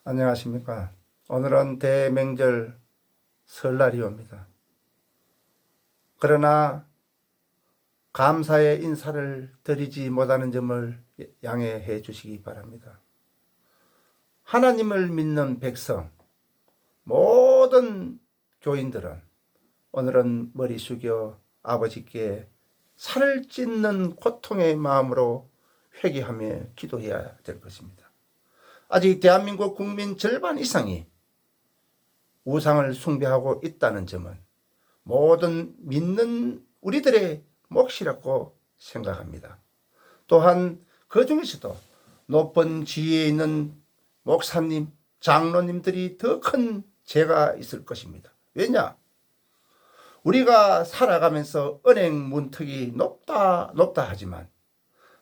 안녕하십니까. 오늘은 대명절 설날이 옵니다. 그러나 감사의 인사를 드리지 못하는 점을 양해해 주시기 바랍니다. 하나님을 믿는 백성, 모든 교인들은 오늘은 머리 숙여 아버지께 살을 찢는 고통의 마음으로 회개하며 기도해야 될 것입니다. 아직 대한민국 국민 절반 이상이 우상을 숭배하고 있다는 점은 모든 믿는 우리들의 몫이라고 생각합니다. 또한 그 중에서도 높은 지위에 있는 목사님, 장로님들이 더 큰 죄가 있을 것입니다. 왜냐? 우리가 살아가면서 은행 문턱이 높다 하지만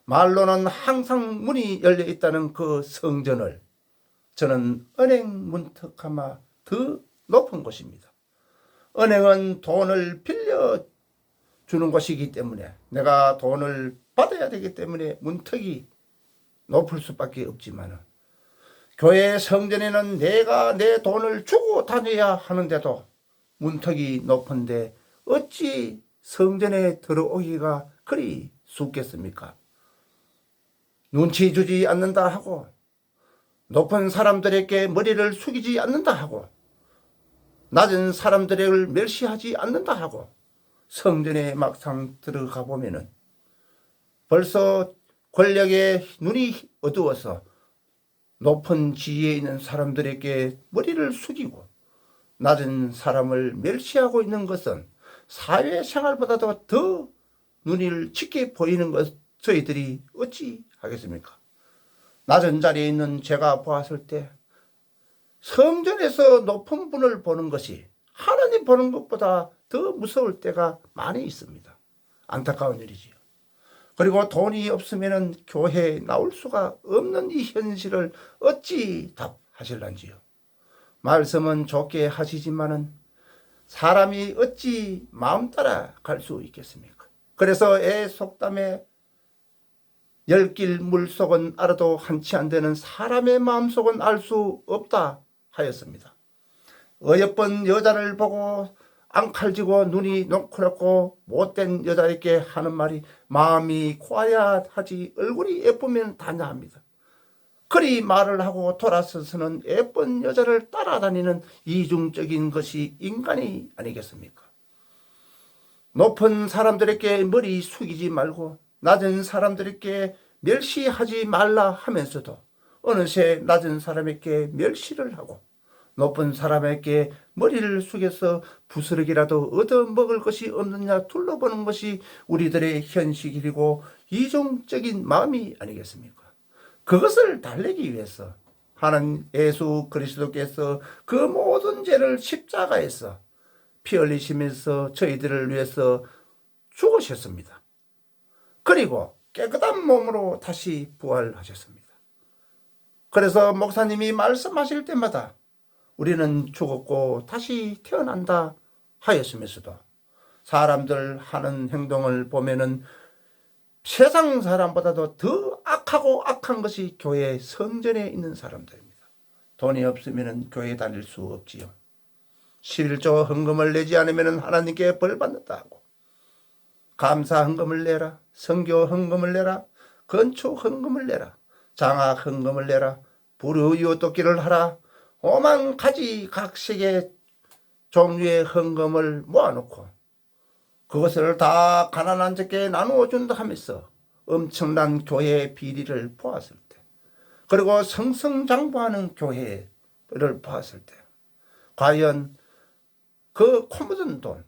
말로는 항상 문이 열려 있다는 그 성전을 저는 은행 문턱하마 더 높은 곳입니다. 은행은 돈을 빌려주는 곳이기 때문에 내가 돈을 받아야 되기 때문에 문턱이 높을 수밖에 없지만 교회 성전에는 내가 내 돈을 주고 다녀야 하는데도 문턱이 높은데 어찌 성전에 들어오기가 그리 쉽겠습니까? 눈치 주지 않는다 하고 높은 사람들에게 머리를 숙이지 않는다 하고 낮은 사람들을 멸시하지 않는다 하고 성전에 막상 들어가 보면은 벌써 권력에 눈이 어두워서 높은 지위에 있는 사람들에게 머리를 숙이고 낮은 사람을 멸시하고 있는 것은 사회생활보다도 더 눈이 짙게 보이는 것 저희들이 어찌 하겠습니까? 낮은 자리에 있는 제가 보았을 때 성전에서 높은 분을 보는 것이 하나님 보는 것보다 더 무서울 때가 많이 있습니다. 안타까운 일이지요. 그리고 돈이 없으면 교회에 나올 수가 없는 이 현실을 어찌 답하실런지요. 말씀은 좋게 하시지만은 사람이 어찌 마음 따라 갈 수 있겠습니까? 그래서 애 속담에 열길 물속은 알아도 한치 안 되는 사람의 마음속은 알 수 없다 하였습니다. 어여쁜 여자를 보고 앙칼지고 눈이 농크랗고 못된 여자에게 하는 말이 마음이 고와야 하지 얼굴이 예쁘면 다냐 합니다. 그리 말을 하고 돌아서서는 예쁜 여자를 따라다니는 이중적인 것이 인간이 아니겠습니까? 높은 사람들에게 머리 숙이지 말고 낮은 사람들에게 멸시하지 말라 하면서도 어느새 낮은 사람에게 멸시를 하고 높은 사람에게 머리를 숙여서 부스러기라도 얻어먹을 것이 없느냐 둘러보는 것이 우리들의 현실이고 이중적인 마음이 아니겠습니까? 그것을 달래기 위해서 하나님 예수 그리스도께서 그 모든 죄를 십자가에서 피 흘리시면서 저희들을 위해서 죽으셨습니다. 그리고 깨끗한 몸으로 다시 부활하셨습니다. 그래서 목사님이 말씀하실 때마다 우리는 죽었고 다시 태어난다 하였으면서도 사람들 하는 행동을 보면은 세상 사람보다도 더 악하고 악한 것이 교회 성전에 있는 사람들입니다. 돈이 없으면 교회 다닐 수 없지요. 11조 헌금을 내지 않으면 하나님께 벌 받는다 하고 감사 헌금을 내라, 선교 헌금을 내라, 건축 헌금을 내라, 장학 헌금을 내라, 불의요 돕기를 하라, 오만 가지 각색의 종류의 헌금을 모아놓고 그것을 다 가난한 자께 나누어 준다 하면서 엄청난 교회의 비리를 보았을 때 그리고 성성장부하는 교회를 보았을 때 과연 그 코 묻은 돈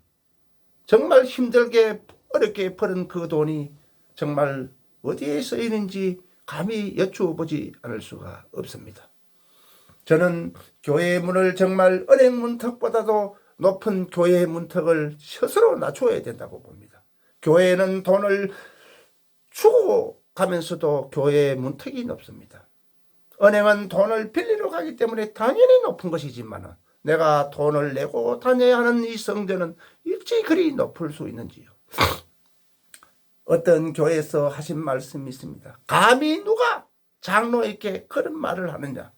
정말 힘들게 어렵게 벌은 그 돈이 정말 어디에 쓰이는지 감히 여쭈어보지 않을 수가 없습니다. 저는 교회의 문을 정말 은행 문턱보다도 높은 교회의 문턱을 스스로 낮춰야 된다고 봅니다. 교회는 돈을 주고 가면서도 교회의 문턱이 높습니다. 은행은 돈을 빌리러 가기 때문에 당연히 높은 것이지만 내가 돈을 내고 다녀야 하는 이 성전은 일찍 그리 높을 수 있는지요. 어떤 교회에서 하신 말씀이 있습니다. 감히 누가 장로에게 그런 말을 하느냐.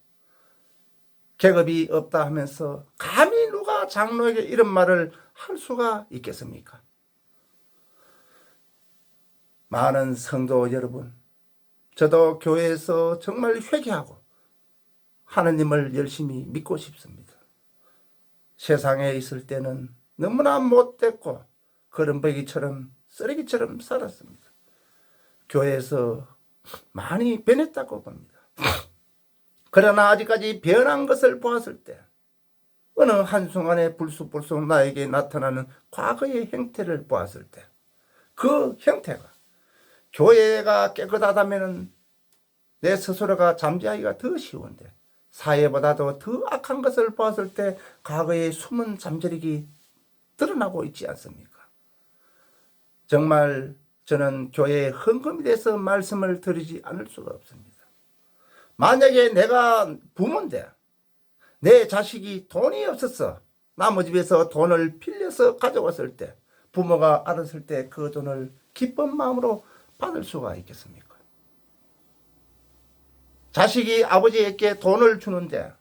계급이 없다 하면서 감히 누가 장로에게 이런 말을 할 수가 있겠습니까? 많은 성도 여러분, 저도 교회에서 정말 회개하고 하느님을 열심히 믿고 싶습니다. 세상에 있을 때는 너무나 못됐고 거름뱅이처럼 쓰레기처럼 살았습니다. 교회에서 많이 변했다고 봅니다. 그러나 아직까지 변한 것을 보았을 때 어느 한순간에 불쑥불쑥 나에게 나타나는 과거의 형태를 보았을 때 그 형태가 교회가 깨끗하다면 내 스스로가 잠재하기가 더 쉬운데 사회보다도 더 악한 것을 보았을 때 과거의 숨은 잠재력이 드러나고 있지 않습니까? 정말 저는 교회에 헌금에 대해서 말씀을 드리지 않을 수가 없습니다. 만약에 내가 부모인데 내 자식이 돈이 없어서 남의 집에서 돈을 빌려서 가져왔을 때 부모가 알았을 때 그 돈을 기쁜 마음으로 받을 수가 있겠습니까? 자식이 아버지에게 돈을 주는데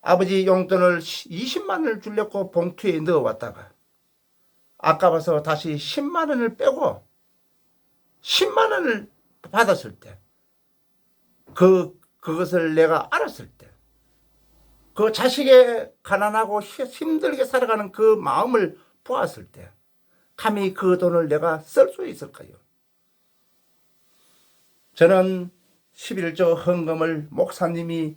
아버지 용돈을 20만 원을 주려고 봉투에 넣어왔다가 아까워서 다시 10만 원을 빼고 10만 원을 받았을 때 그것을 내가 알았을 때 그 자식의 가난하고 힘들게 살아가는 그 마음을 보았을 때 감히 그 돈을 내가 쓸 수 있을까요? 저는 11조 헌금을 목사님이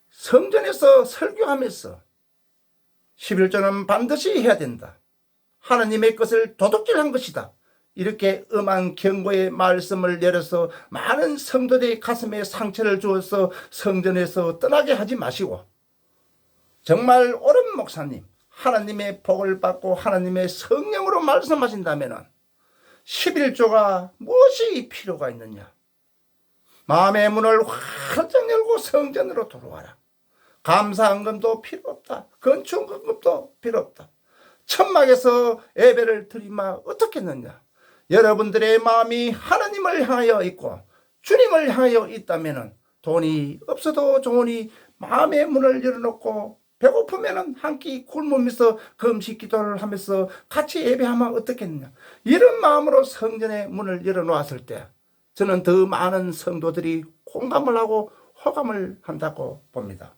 성전에서 설교하면서 11조는 반드시 해야 된다. 하나님의 것을 도둑질한 것이다. 이렇게 엄한 경고의 말씀을 내려서 많은 성도들의 가슴에 상처를 주어서 성전에서 떠나게 하지 마시고 정말 옳은 목사님, 하나님의 복을 받고 하나님의 성령으로 말씀하신다면 11조가 무엇이 필요가 있느냐? 마음의 문을 활짝 열고 성전으로 들어와라. 감사헌금도 필요 없다. 건축헌금도 필요 없다. 천막에서 예배를 드리면 어떻겠느냐? 여러분들의 마음이 하나님을 향하여 있고 주님을 향하여 있다면 돈이 없어도 좋으니 마음의 문을 열어놓고 배고프면 한 끼 굶으면서 금식 기도를 하면서 같이 예배하면 어떻겠느냐? 이런 마음으로 성전의 문을 열어놓았을 때 저는 더 많은 성도들이 공감을 하고 호감을 한다고 봅니다.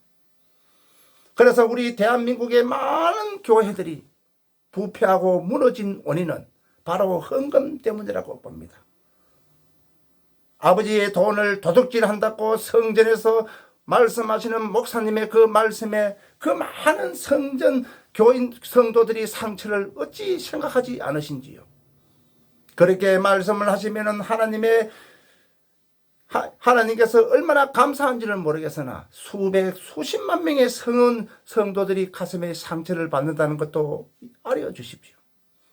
그래서 우리 대한민국의 많은 교회들이 부패하고 무너진 원인은 바로 헌금 때문이라고 봅니다. 아버지의 돈을 도둑질한다고 성전에서 말씀하시는 목사님의 그 말씀에 그 많은 성전 교인 성도들이 상처를 어찌 생각하지 않으신지요? 그렇게 말씀을 하시면은 하나님께서 얼마나 감사한지는 모르겠으나 수십만 명의 성도들이 가슴에 상처를 받는다는 것도 알려주십시오.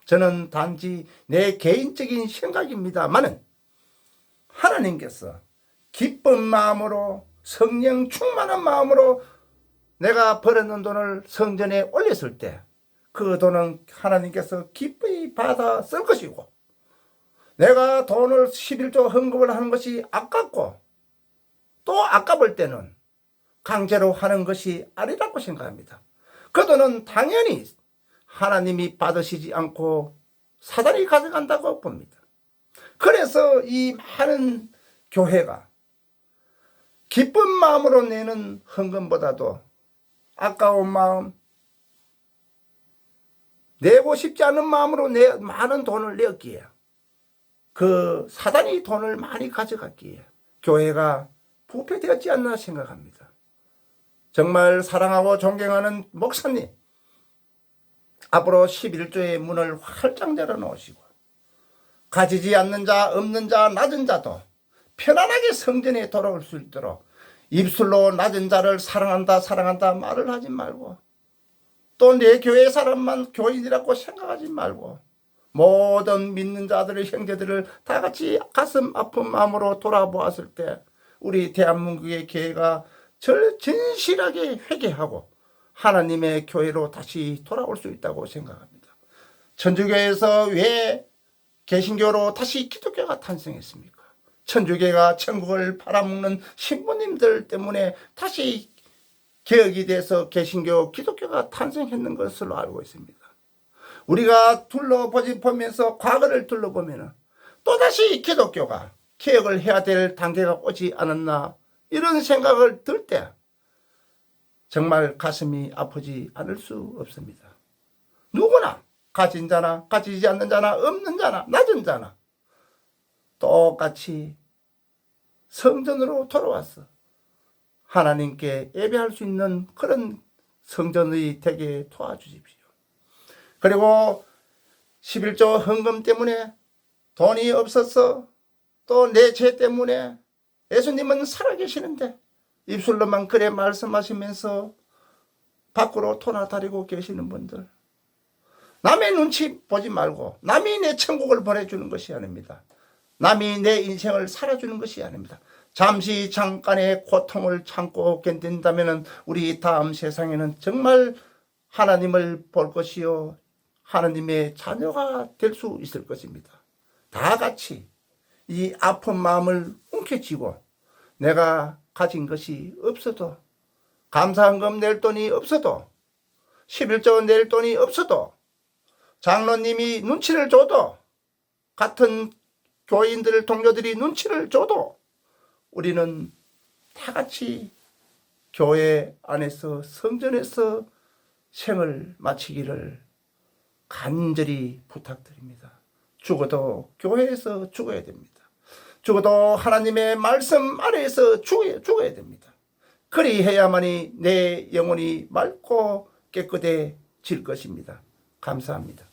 저는 단지 내 개인적인 생각입니다만은 하나님께서 기쁜 마음으로 성령 충만한 마음으로 내가 벌었는 돈을 성전에 올렸을 때 그 돈은 하나님께서 기쁘게 받아 쓸 것이고 내가 돈을 11조 헌금을 하는 것이 아깝고 또 아까울 때는 강제로 하는 것이 아니라고 생각합니다. 그 돈은 당연히 하나님이 받으시지 않고 사단이 가져간다고 봅니다. 그래서 이 많은 교회가 기쁜 마음으로 내는 헌금보다도 아까운 마음, 내고 싶지 않은 마음으로 많은 돈을 내었기에 그 사단이 돈을 많이 가져갔기에 교회가 부패되었지 않나 생각합니다. 정말 사랑하고 존경하는 목사님, 앞으로 11조의 문을 활짝 열어놓으시고 가지지 않는 자, 없는 자, 낮은 자도 편안하게 성전에 돌아올 수 있도록 입술로 낮은 자를 사랑한다 말을 하지 말고 또 내 교회 사람만 교인이라고 생각하지 말고 모든 믿는 자들의 형제들을 다 같이 가슴 아픈 마음으로 돌아보았을 때 우리 대한민국의 교회가 진실하게 회개하고 하나님의 교회로 다시 돌아올 수 있다고 생각합니다. 천주교에서 왜 개신교로 다시 기독교가 탄생했습니까? 천주교가 천국을 팔아먹는 신부님들 때문에 다시 개혁이 돼서 개신교, 기독교가 탄생했는 것으로 알고 있습니다. 우리가 보면서 과거를 둘러보면 또다시 기독교가 개혁을 해야 될 단계가 오지 않았나 이런 생각을 들 때 정말 가슴이 아프지 않을 수 없습니다. 누구나 가진 자나 가지지 않는 자나 없는 자나 낮은 자나 똑같이 성전으로 돌아왔어 하나님께 예배할 수 있는 그런 성전의 되게 도와주십시오. 그리고 11조 헌금 때문에 돈이 없어서 또 내 죄 때문에 예수님은 살아계시는데 입술로만 그래 말씀하시면서 밖으로 토나다니고 계시는 분들, 남의 눈치 보지 말고 남이 내 천국을 보내주는 것이 아닙니다. 남이 내 인생을 살아주는 것이 아닙니다. 잠시 잠깐의 고통을 참고 견딘다면 우리 다음 세상에는 정말 하나님을 볼 것이요 하나님의 자녀가 될 수 있을 것입니다. 다 같이 이 아픈 마음을 움켜쥐고 내가 가진 것이 없어도, 감사헌금 낼 돈이 없어도, 11조 낼 돈이 없어도, 장로님이 눈치를 줘도, 같은 교인들 동료들이 눈치를 줘도 우리는 다 같이 교회 안에서 성전에서 생을 마치기를 간절히 부탁드립니다. 죽어도 교회에서 죽어야 됩니다. 죽어도 하나님의 말씀 아래에서 죽어야 됩니다. 그리해야만이 내 영혼이 맑고 깨끗해질 것입니다. 감사합니다.